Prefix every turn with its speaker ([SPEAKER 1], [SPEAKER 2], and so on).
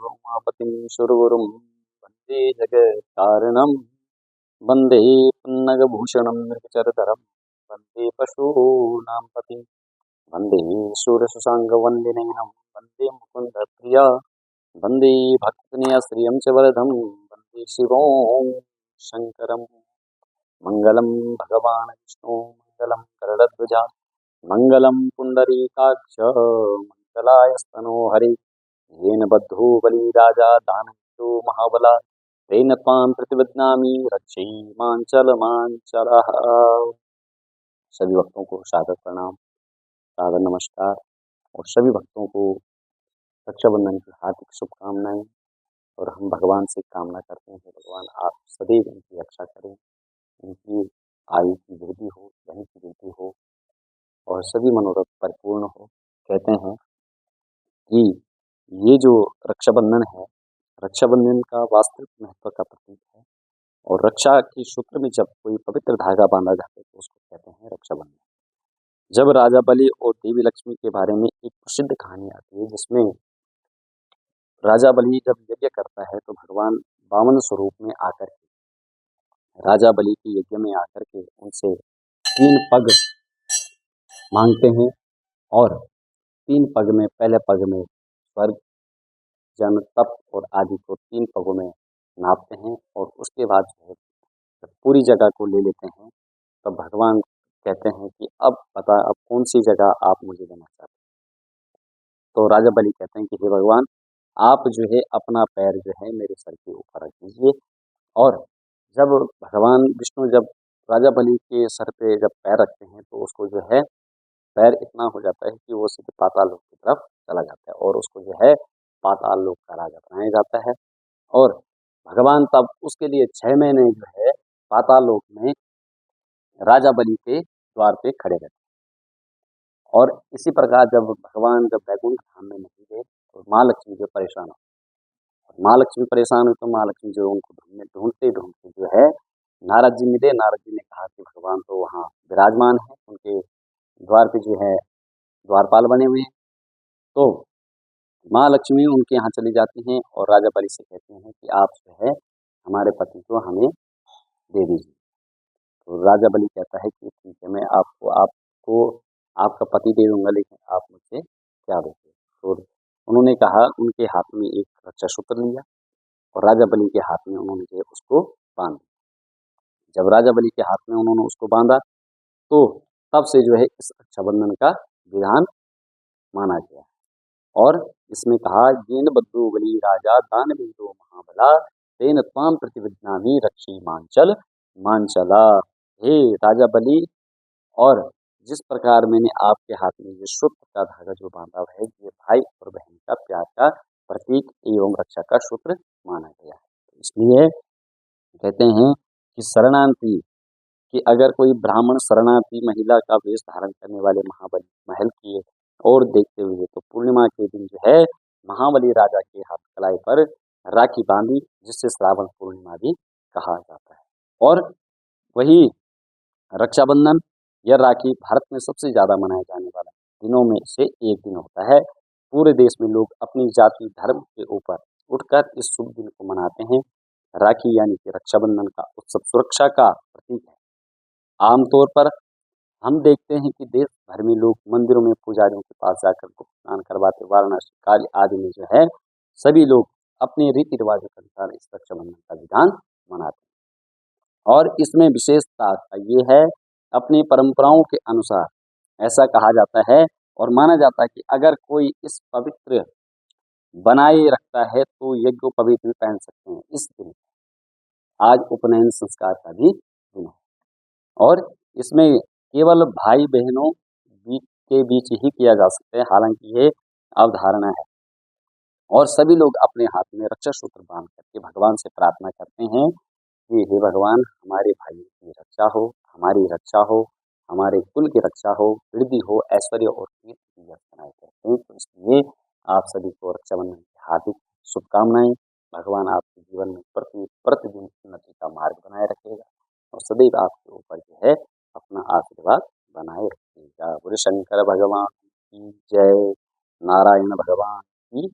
[SPEAKER 1] उमापतिं सुरगुरुं वन्दे जगत्कारणं वन्दे पुन्नगभूषणं मृगचरधरं वन्दे पशूनां पतिं वन्दे शूरशशाङ्गवन्दिनयनं वन्दे मुकुन्दप्रिया वन्दे भक्तनियश्रियं च वरदं वन्दे शिवं शङ्करं मङ्गलं भगवान् विष्णु मङ्गलं गरुडध्वजा मङ्गलं पुण्डरीकाक्ष मङ्गलायस्तनो हरे येन बद्धो बलिराजा दानवीरो महाबला तेन त्वां प्रतिबध्नामि रक्षैमाञ्चलमाञ्चलः। सभी भक्तों को सादर प्रणाम, सादर नमस्कार और सभी भक्तों को रक्षाबंधन की हार्दिक शुभकामनाएं। और हम भगवान से कामना करते हैं भगवान आप सदैव इनकी रक्षा करें, इनकी आयु की वृद्धि हो, धन की वृद्धि हो और सभी मनोरथ परिपूर्ण हो। कहते हैं कि ये जो रक्षाबंधन है, रक्षाबंधन का वास्तविक महत्व का प्रतीक है और रक्षा के सूत्र में जब कोई पवित्र धागा बांधा जाता है तो उसको कहते हैं रक्षाबंधन। जब राजा बलि और देवी लक्ष्मी के बारे में एक प्रसिद्ध कहानी आती है जिसमें राजा बलि जब यज्ञ करता है तो भगवान वामन स्वरूप में आकर के राजा बलि के यज्ञ में आकर के उनसे 3 पग मांगते हैं और 3 पग में पहले पग में स्वर्ग जन तप और आदि को 3 पगों में नापते हैं और उसके बाद जो है जब पूरी जगह को ले लेते हैं तब भगवान कहते हैं कि अब बता अब कौन सी जगह आप मुझे देना चाहते हैं। तो राजा बलि कहते हैं कि हे भगवान आप जो है अपना पैर जो है मेरे सर के ऊपर रख दीजिए। और जब भगवान विष्णु जब राजा बलि के सर पे जब पैर रखते हैं तो उसको जो है पैर इतना हो जाता है कि वो सीधे पाताल लोक की तरफ चला जाता है और उसको जो है पाताल लोक का राजा बनाया जाता है। और भगवान तब उसके लिए 6 महीने जो है पाताल लोक में राजा बलि के द्वार पे खड़े रहते हैं। और इसी प्रकार जब भगवान जब वैकुंठ धाम में नहीं गए तो माँ लक्ष्मी जो परेशान हो, माँ लक्ष्मी परेशान हुई तो माँ लक्ष्मी जो उनको ढूंढते ढूंढते जो है नारद जी मिले। नारद जी ने कहा कि भगवान तो वहाँ विराजमान है, उनके द्वार पे जो है द्वारपाल बने हुए हैं। तो माँ लक्ष्मी उनके यहाँ चली जाती हैं और राजा बलि से कहते हैं कि आप जो है हमारे पति को हमें दे दीजिए। तो राजा बलि कहता है कि ठीक है मैं आपको आपका पति दे दूंगा लेकिन आप मुझसे क्या दोगे। तो उन्होंने कहा, उनके हाथ में एक रक्षा सूत्र लिया और राजा बलि के हाथ में उन्होंने जो उसको बांध दिया। जब राजा बलि के हाथ में उन्होंने उसको बांधा तो तब से जो है इस रक्षाबंधन का विधान माना गया और इसमें कहा येन बद्धो बलि राजा दानवीरो महाबला तेन त्वां प्रतिविध्नामि रक्षैमाञ्चल मांचला। हे राजा बलि, और जिस प्रकार मैंने आपके हाथ में ये सूत्र का धागा जो बांधा हुआ है ये भाई और बहन का प्यार का प्रतीक एवं रक्षा का सूत्र माना गया है। इसलिए कहते हैं कि शरणार्थी कि अगर कोई ब्राह्मण शरणार्थी महिला का वेश धारण करने वाले महाबली महल की ओर देखते हुए तो पूर्णिमा के दिन जो है महाबली राजा के हाथ कलाई पर राखी बांधी जिससे श्रावण पूर्णिमा भी कहा जाता है। और वही रक्षाबंधन या राखी भारत में सबसे ज़्यादा मनाया जाने वाला दिनों में से एक दिन होता है। पूरे देश में लोग अपनी जाति धर्म के ऊपर उठकर इस शुभ दिन को मनाते हैं। राखी यानी कि रक्षाबंधन का उत्सव सुरक्षा का प्रतीक है। आमतौर पर हम देखते हैं कि देश भर में लोग मंदिरों में पुजारियों के पास जाकर स्नान करवाते, वाराणसी काली आदि में जो है सभी लोग अपने रीति रिवाजों के अनुसार इस रक्षाबंधन का विधान मनाते हैं। और इसमें विशेषता ये है अपनी परंपराओं के अनुसार ऐसा कहा जाता है और माना जाता है कि अगर कोई इस पवित्र बनाए रखता है तो यज्ञोपवीत भी पहन सकते हैं इस दिन। आज उपनयन संस्कार का भी दिन है और इसमें केवल भाई बहनों के बीच ही किया जा सकता है, हालांकि ये अवधारणा है। और सभी लोग अपने हाथ में रक्षा सूत्र बांध करके भगवान से प्रार्थना करते हैं कि हे भगवान हमारे भाइयों की रक्षा हो, हमारी रक्षा हो, हमारे कुल की रक्षा हो, वृद्धि हो, ऐश्वर्य और कीर्ति की रचनाएं करते हैं। तो इसलिए आप सभी को रक्षाबंधन की हार्दिक शुभकामनाएं। भगवान आपके जीवन में प्रतिदिन उन्नति का मार्ग बनाए रखेगा और सदैव आपके ऊपर जो है अपना आशीर्वाद बनाए रखेगा। बोले शंकर भगवान की जय, नारायण भगवान की